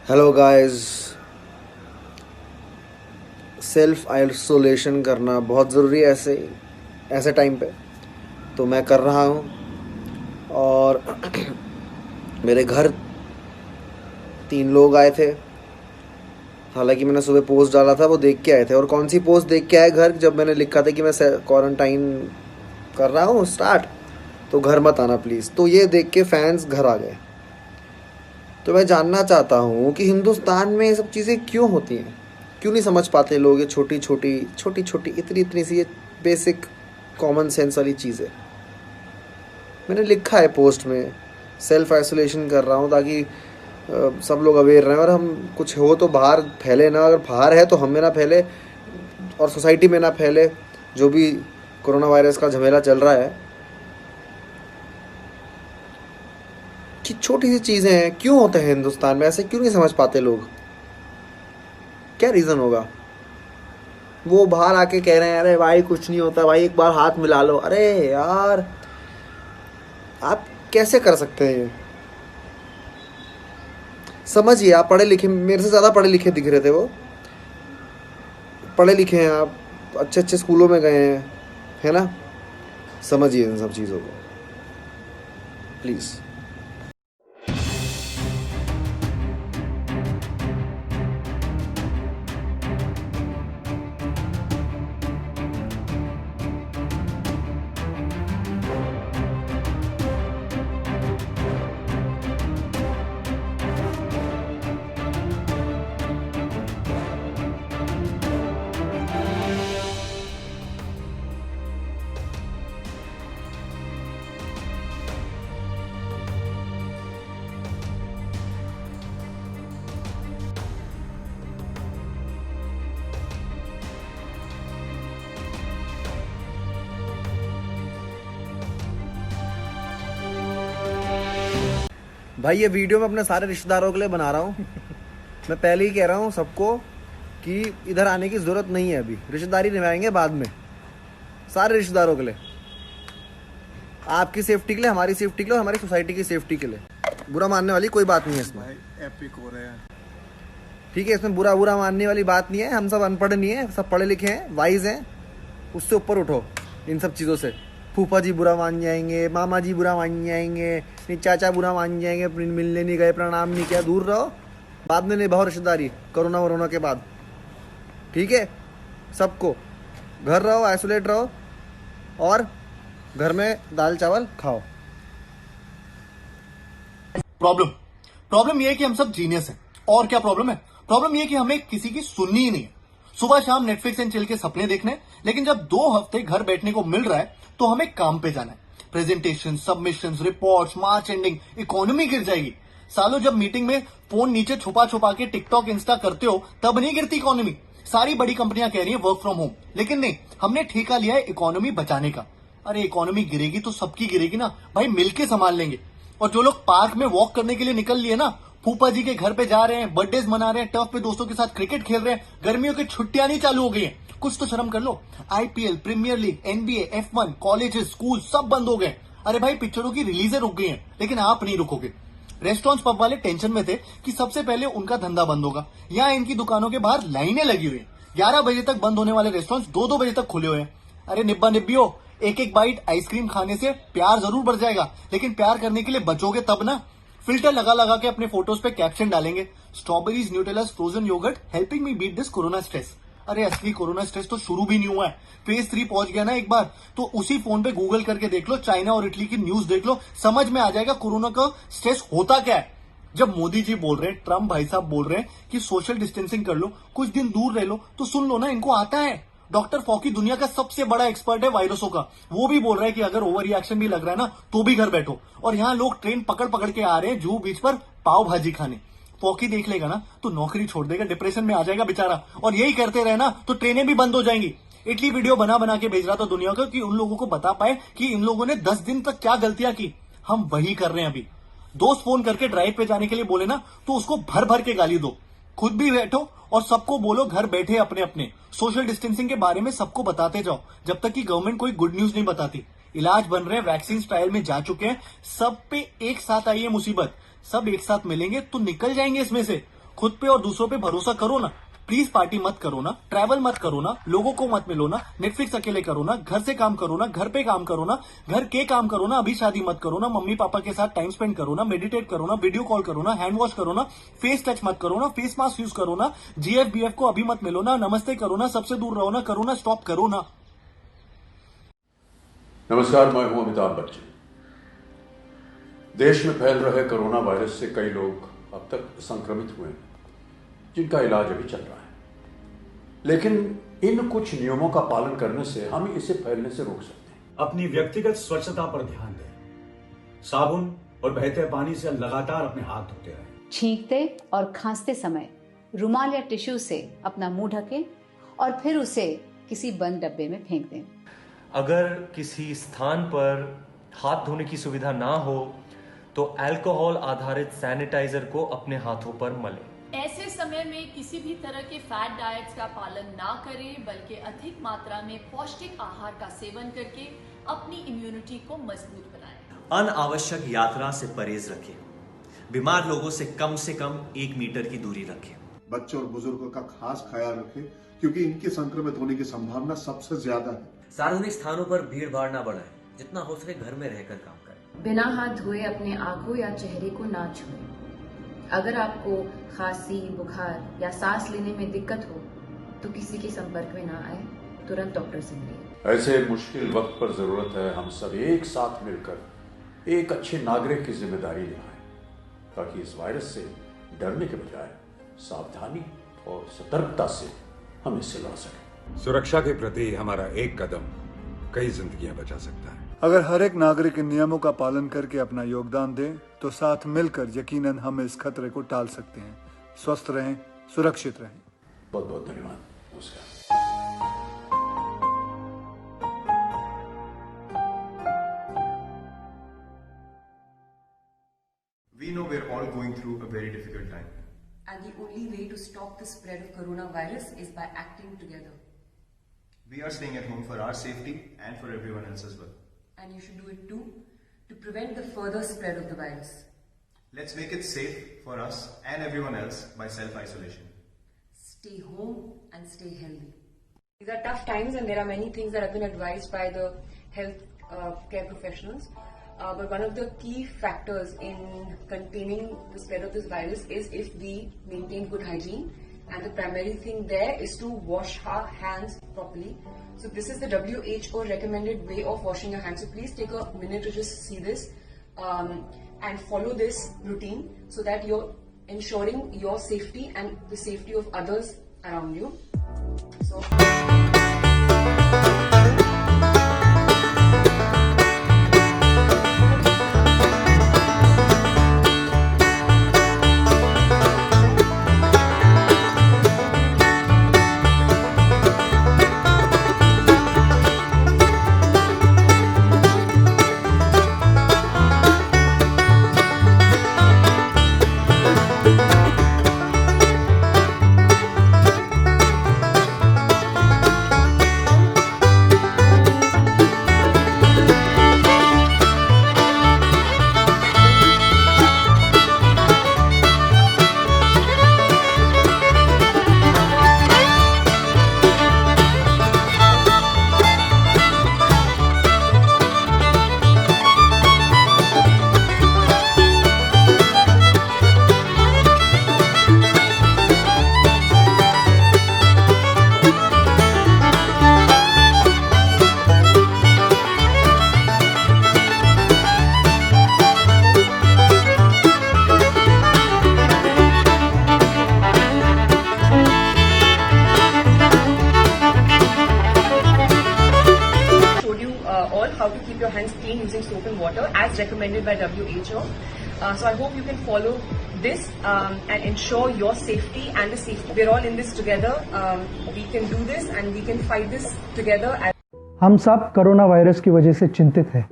Hello guys. Self isolation करना बहुत ज़रूरी है ऐसे टाइम पे, तो मैं कर रहा हूँ। और मेरे घर 3 लोग आए थे। हालांकि मैंने सुबह पोस्ट डाला था, वो देख के आए थे। और कौन सी पोस्ट देख के आए घर, जब मैंने लिखा था कि मैं क्वारंटाइन कर रहा हूँ स्टार्ट, तो घर मत आना प्लीज़। तो ये देख के फैंस घर आ गए। तो मैं जानना चाहता हूँ कि हिंदुस्तान में ये सब चीज़ें क्यों होती हैं, क्यों नहीं समझ पाते लोग ये छोटी छोटी इतनी इतनी सी ये बेसिक कॉमन सेंस वाली चीज़ें। मैंने लिखा है पोस्ट में, सेल्फ आइसोलेशन कर रहा हूँ ताकि सब लोग अवेयर रहें, और हम कुछ हो तो बाहर फैले ना, अगर बाहर है तो हम में ना फैले और सोसाइटी में ना फैले। जो भी कोरोना वायरस का झमेला चल रहा है, कि छोटी सी चीज़ें हैं, क्यों होते हैं हिंदुस्तान में ऐसे, क्यों नहीं समझ पाते लोग, क्या रीज़न होगा। वो बाहर आके कह रहे हैं अरे भाई कुछ नहीं होता भाई, एक बार हाथ मिला लो। अरे यार, आप कैसे कर सकते हैं ये? समझिए, आप पढ़े लिखे, मेरे से ज़्यादा पढ़े लिखे दिख रहे थे वो। पढ़े लिखे हैं आप, अच्छे अच्छे स्कूलों में गए हैं, है ना। समझिए इन सब चीज़ों को प्लीज़। भाई ये वीडियो मैं अपने सारे रिश्तेदारों के लिए बना रहा हूँ। मैं पहले ही कह रहा हूँ सबको कि इधर आने की ज़रूरत नहीं है अभी, रिश्तेदारी निभाएंगे बाद में। सारे रिश्तेदारों के लिए, आपकी सेफ्टी के लिए, हमारी सेफ्टी के लिए और हमारी सोसाइटी की सेफ्टी के लिए। बुरा मानने वाली कोई बात नहीं है इसमें, एपिक हो रहे हैं। ठीक है। इसमें बुरा मानने वाली बात नहीं है। हम सब अनपढ़ नहीं है, सब पढ़े लिखे हैं, वाइज हैं। उससे ऊपर उठो इन सब चीज़ों से। फूफा जी बुरा मान जाएंगे, मामा जी बुरा मान जाएंगे, नहीं चाचा बुरा मान जाएंगे, मिलने नहीं गए, प्रणाम नहीं किया, दूर रहो। बाद में निभाओ रिश्तेदारी कोरोना वरोना के बाद, ठीक है। सबको घर रहो, आइसोलेट रहो, और घर में दाल चावल खाओ। प्रॉब्लम ये है कि हम सब जीनियस हैं। और क्या प्रॉब्लम है? प्रॉब्लम ये है कि हमें किसी की सुननी ही नहीं है। सुबह शाम नेटफ्लिक्स एंड चिल के सपने देखने, लेकिन जब 2 हफ्ते घर बैठने को मिल रहा है तो हमें काम पे जाना है। Presentation, submission, reports, March ending, economy गिर जाएगी। सालों जब मीटिंग में फोन नीचे छुपा छुपा के टिकटॉक इंस्टा करते हो, तब नहीं गिरती इकोनॉमी। सारी बड़ी कंपनियां कह रही है वर्क फ्रॉम होम, लेकिन नहीं, हमने ठेका लिया है इकोनॉमी बचाने का। अरे इकोनॉमी गिरेगी तो सबकी गिरेगी ना भाई, मिलके संभाल लेंगे। और जो लोग पार्क में वॉक करने के लिए निकल लिए ना, फूफा जी के घर पे जा रहे हैं, बर्थडेज मना रहे हैं, टर्फ पे दोस्तों के साथ क्रिकेट खेल रहे हैं, गर्मियों की छुट्टियां नहीं चालू हो गई हैं, कुछ तो शर्म कर लो। IPL, premier league, NBA, F1, colleges, school सब बंद हो गए। अरे भाई पिक्चरों की रिलीजें रुक गई हैं, लेकिन आप नहीं रुकोगे। रेस्टोरेंट्स पब वाले टेंशन में थे कि सबसे पहले उनका धंधा बंद होगा। यहाँ इनकी दुकानों के बाहर लाइनें लगी हुई हैं। 11 बजे तक बंद होने वाले रेस्टोरेंट्स 2-2 बजे तक खुले हुए हैं। अरे निब्बा निब्बियो, एक एक बाइट आइसक्रीम खाने से प्यार जरूर बढ़ जाएगा, लेकिन प्यार करने के लिए बचोगे तब ना। फिल्टर लगा लगा के अपने फोटोज पे कैप्शन डालेंगे, strawberries, Nutellas, frozen yogurt helping me beat this corona stress. अरे असली कोरोना स्ट्रेस तो शुरू भी नहीं हुआ है। फेज 3 पहुंच गया ना एक बार, तो उसी फोन पे गूगल करके देख लो, चाइना और इटली की न्यूज देख लो, समझ में आ जाएगा कोरोना का स्ट्रेस होता क्या है। जब मोदी जी बोल रहे हैं, ट्रम्प भाई साहब बोल रहे हैं कि सोशल डिस्टेंसिंग कर लो, कुछ दिन दूर रह लो, तो सुन लो ना, इनको आता है। डॉक्टर फॉकी दुनिया का सबसे बड़ा एक्सपर्ट है वायरसों का, वो भी बोल रहा है कि अगर ओवर रिएक्शन भी लग रहा है ना, तो भी घर बैठो। और यहाँ लोग ट्रेन पकड़ पकड़ के आ रहे हैं जुहू बीच पर पाव भाजी खाने। फॉकी देख लेगा ना तो नौकरी छोड़ देगा, डिप्रेशन में आ जाएगा बेचारा। और यही करते रहे ना तो ट्रेनें भी बंद हो जाएंगी। इटली वीडियो बना बना के भेज रहा था दुनिया को कि उन लोगों को बता पाए कि इन लोगों ने 10 दिन तक क्या गलतियां की। हम वही कर रहे हैं अभी। दोस्त फोन करके ड्राइव पे जाने के लिए बोले ना, तो उसको भर भर के गाली दो। खुद भी बैठो और सबको बोलो घर बैठे अपने अपने। सोशल डिस्टेंसिंग के बारे में सबको बताते जाओ, जब तक कि गवर्नमेंट कोई गुड न्यूज नहीं बताती। इलाज बन रहे हैं, वैक्सीन ट्रायल में जा चुके हैं, सब पे एक साथ आई है मुसीबत। सब एक साथ मिलेंगे तो निकल जाएंगे इसमें से। खुद पे और दूसरों पे भरोसा करो ना। प्लीज पार्टी मत करो ना, ट्रैवल मत करो ना, लोगों को मत मिलो ना, नेटफ्लिक्स अकेले करो ना, घर से काम करो ना, घर पे काम करो ना, घर के काम करो ना, अभी शादी मत करो ना, मम्मी पापा के साथ टाइम स्पेंड करो ना, मेडिटेट करो ना, वीडियो कॉल करो ना, हैंड वॉश करो ना, फेस टच मत करो ना, फेस मास्क यूज करो ना, GF-BF को अभी मत मिलो ना, नमस्ते करो ना, सबसे दूर रहो ना, करो ना, स्टॉप करो ना। नमस्कार, मैं हूं अमिताभ बच्चन। देश में फैल रहे कोरोना वायरस से कई लोग अब तक संक्रमित हुए हैं, जिनका इलाज अभी चल रहा है। लेकिन इन कुछ नियमों का पालन करने से हम इसे फैलने से रोक सकते हैं। अपनी व्यक्तिगत स्वच्छता पर ध्यान दें। साबुन और बहते पानी से लगातार अपने हाथ धोते रहें। छींकते और खांसते समय रुमाल या टिश्यू से अपना मुंह ढकें और फिर उसे किसी बंद डब्बे में फेंक दें। अगर किसी स्थान पर हाथ धोने की सुविधा ना हो तो अल्कोहल आधारित सैनिटाइजर को अपने हाथों पर मलें। ऐसे समय में किसी भी तरह के फैट डाइट्स का पालन ना करें, बल्कि अधिक मात्रा में पौष्टिक आहार का सेवन करके अपनी इम्यूनिटी को मजबूत बनाएं। अनावश्यक यात्रा से परहेज रखें। बीमार लोगों से कम 1 मीटर की दूरी रखें। बच्चों और बुजुर्गों का खास ख्याल रखें, क्योंकि इनके संक्रमित होने की संभावना सबसे ज्यादा है। सार्वजनिक स्थानों पर भीड़ भाड़ न बढ़ाएं। जितना हो सके घर में रहकर काम करें। बिना हाथ धोए अपने आंखों या चेहरे को ना छुएं। अगर आपको खांसी, बुखार या सांस लेने में दिक्कत हो तो किसी के संपर्क में ना आए, तुरंत डॉक्टर से मिलिए। ऐसे मुश्किल वक्त पर जरूरत है हम सब एक साथ मिलकर एक अच्छे नागरिक की जिम्मेदारी निभाएं, ताकि इस वायरस से डरने के बजाय सावधानी और सतर्कता से हम इससे लड़ सकें। सुरक्षा के प्रति हमारा एक कदम कई जिंदगियां बचा सकता है। अगर हर एक नागरिक इन नियमों का पालन करके अपना योगदान दे तो साथ मिलकर यकीनन हम इस खतरे को टाल सकते हैं। स्वस्थ रहें, सुरक्षित रहें। बहुत बहुत धन्यवाद। नमस्कार। We know we're all going through a very difficult time. And the only way to stop the spread of coronavirus is by acting together. We are staying at home for our safety and for everyone else as well. And you should do it too, to prevent the further spread of the virus. Let's make it safe for us and everyone else by self-isolation. Stay home and stay healthy. These are tough times and there are many things that have been advised by the health care professionals. But one of the key factors in containing the spread of this virus is if we maintain good hygiene. And the primary thing there is to wash our hands properly. So this is the WHO recommended way of washing your hands. So please take a minute to just see this and follow this routine so that you're ensuring your safety and the safety of others around you. So. How to keep your hands clean using soap and water as recommended by WHO. So I hope you can follow this and ensure your safety and the safety. We're all in this together. We can do this and we can fight this together. हम सब corona virus की वजह से चिंतित हैं।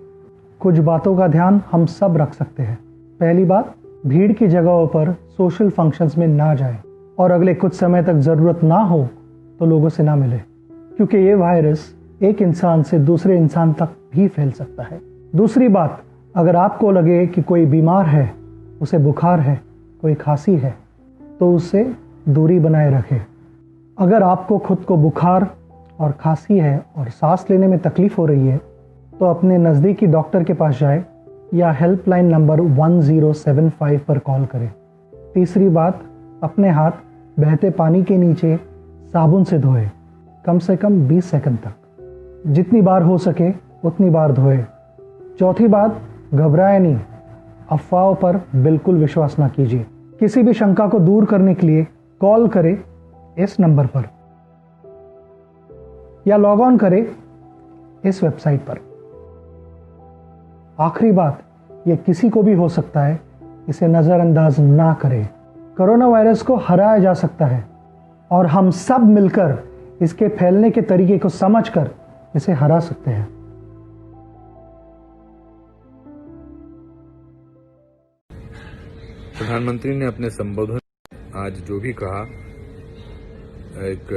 कुछ बातों का ध्यान हम सब रख सकते हैं। पहली बात, भीड़ की जगहों पर सोशल फंक्शंस में ना जाएं और अगले कुछ समय तक ज़रूरत ना हो तो लोगों से ना मिलें, क्योंकि ये वायरस एक इंसान से दूसरे इंसान तक भी फैल सकता है। दूसरी बात, अगर आपको लगे कि कोई बीमार है, उसे बुखार है, कोई खांसी है, तो उससे दूरी बनाए रखें। अगर आपको खुद को बुखार और खांसी है और सांस लेने में तकलीफ हो रही है तो अपने नज़दीकी डॉक्टर के पास जाएं या हेल्पलाइन नंबर 1075 पर कॉल करें। तीसरी बात, अपने हाथ बहते पानी के नीचे साबुन से धोएं, कम से कम 20 सेकंड तक। जितनी बार हो सके उतनी बार धोएं। चौथी बात, घबराएं नहीं, अफवाहों पर बिल्कुल विश्वास ना कीजिए। किसी भी शंका को दूर करने के लिए कॉल करें इस नंबर पर या लॉग ऑन करें इस वेबसाइट पर। आखिरी बात, ये किसी को भी हो सकता है, इसे नजरअंदाज ना करें। कोरोना वायरस को हराया जा सकता है और हम सब मिलकर इसके फैलने के तरीके को समझकर इसे हरा सकते हैं। प्रधानमंत्री ने अपने संबोधन आज जो भी कहा, एक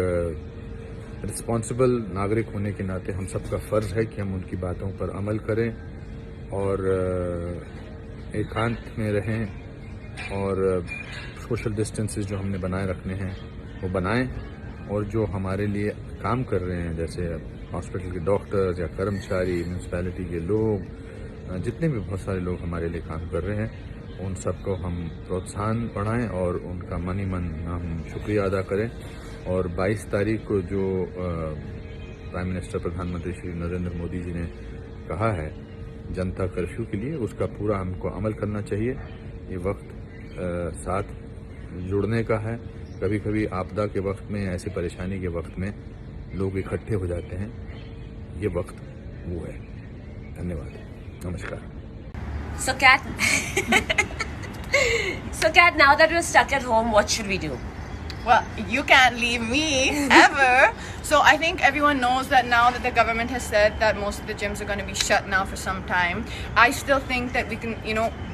रिस्पॉन्सिबल नागरिक होने के नाते हम सबका फर्ज है कि हम उनकी बातों पर अमल करें और एकांत में रहें और सोशल डिस्टेंसेस जो हमने बनाए रखने हैं वो बनाएं, और जो हमारे लिए काम कर रहे हैं जैसे हॉस्पिटल के डॉक्टर्स या कर्मचारी, म्यूनसिपैलिटी के लोग, जितने भी बहुत सारे लोग हमारे लिए काम कर रहे हैं, उन सबको हम प्रोत्साहन बढ़ाएं और उनका मन ही मन हम शुक्रिया अदा करें। और 22 तारीख को जो प्राइम मिनिस्टर प्रधानमंत्री श्री नरेंद्र मोदी जी ने कहा है जनता कर्फ्यू के लिए, उसका पूरा हमको अमल करना चाहिए। ये वक्त साथ जुड़ने का है। कभी कभी आपदा के वक्त में, ऐसी परेशानी के वक्त में लोग इकट्ठे हो जाते हैं, ये वक्त वो है। धन्यवाद, नमस्कार। So Kat, now that we're stuck at home, what should we do? Well, you can't leave me ever. So I think everyone knows that now that the government has said that most of the gyms are going to be shut now for some time. I still think that we can,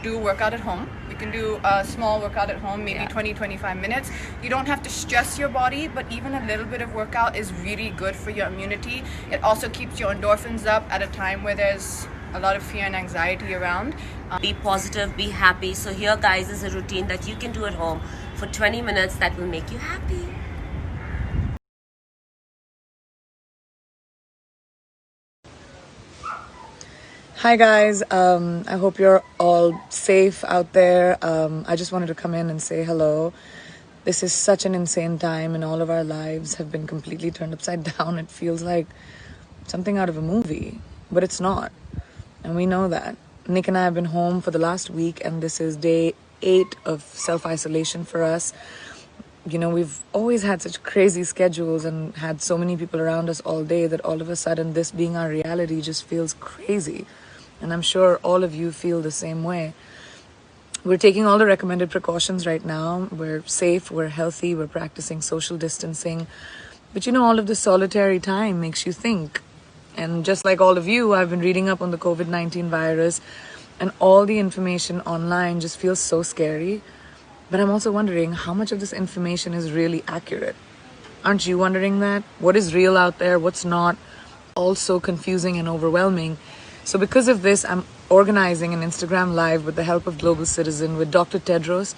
do workout at home. We can do a small workout at home, maybe 20-25 minutes. You don't have to stress your body, but even a little bit of workout is really good for your immunity. It also keeps your endorphins up at a time where there's a lot of fear and anxiety around. Be positive, be happy. So here, guys, is a routine that you can do at home for 20 minutes that will make you happy. Hi guys, I hope you're all safe out there. I just wanted to come in and say hello. This is such an insane time and all of our lives have been completely turned upside down. It feels like something out of a movie, but it's not. And we know that. Nick and I have been home for the last week and this is day 8 of self-isolation for us. We've always had such crazy schedules and had so many people around us all day that all of a sudden this being our reality just feels crazy. And I'm sure all of you feel the same way. We're taking all the recommended precautions right now. We're safe, we're healthy, we're practicing social distancing. But all of this solitary time makes you think. And just like all of you, I've been reading up on the COVID-19 virus and all the information online just feels so scary. But I'm also wondering how much of this information is really accurate. Aren't you wondering that? What is real out there? What's not? All so confusing and overwhelming. So because of this, I'm organizing an Instagram Live with the help of Global Citizen with Dr. Tedros,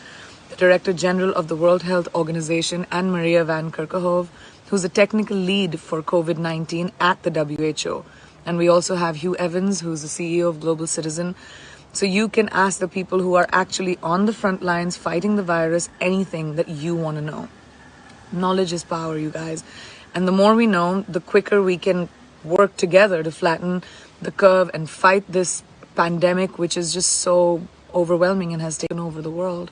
the Director General of the World Health Organization, and Maria Van Kerkhove, who's the technical lead for COVID-19 at the WHO. And we also have Hugh Evans, who's the CEO of Global Citizen. So you can ask the people who are actually on the front lines fighting the virus anything that you want to know. Knowledge is power, you guys. And the more we know, the quicker we can work together to flatten the curve and fight this pandemic, which is just so overwhelming and has taken over the world.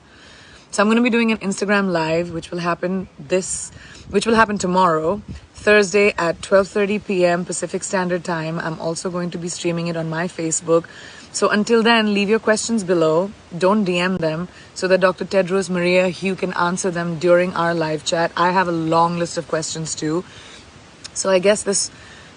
So I'm going to be doing an Instagram Live, which will happen tomorrow, Thursday at 12:30 p.m. Pacific Standard Time. I'm also going to be streaming it on my Facebook. So until then, leave your questions below. Don't DM them so that Dr. Tedros, Maria, Hugh can answer them during our live chat. I have a long list of questions too. So I guess this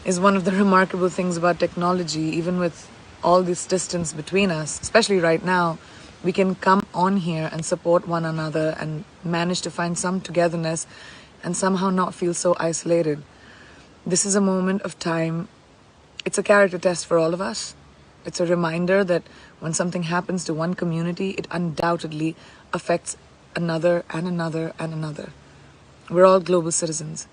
is one of the remarkable things about technology. Even with all this distance between us, especially right now, we can come on here and support one another and manage to find some togetherness and somehow not feel so isolated. This is a moment of time. It's a character test for all of us. It's a reminder that when something happens to one community, it undoubtedly affects another and another and another. We're all global citizens.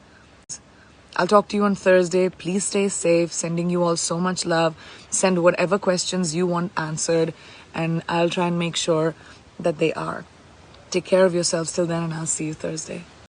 I'll talk to you on Thursday. Please stay safe. Sending you all so much love. Send whatever questions you want answered, and I'll try and make sure that they are. Take care of yourselves till then, and I'll see you Thursday.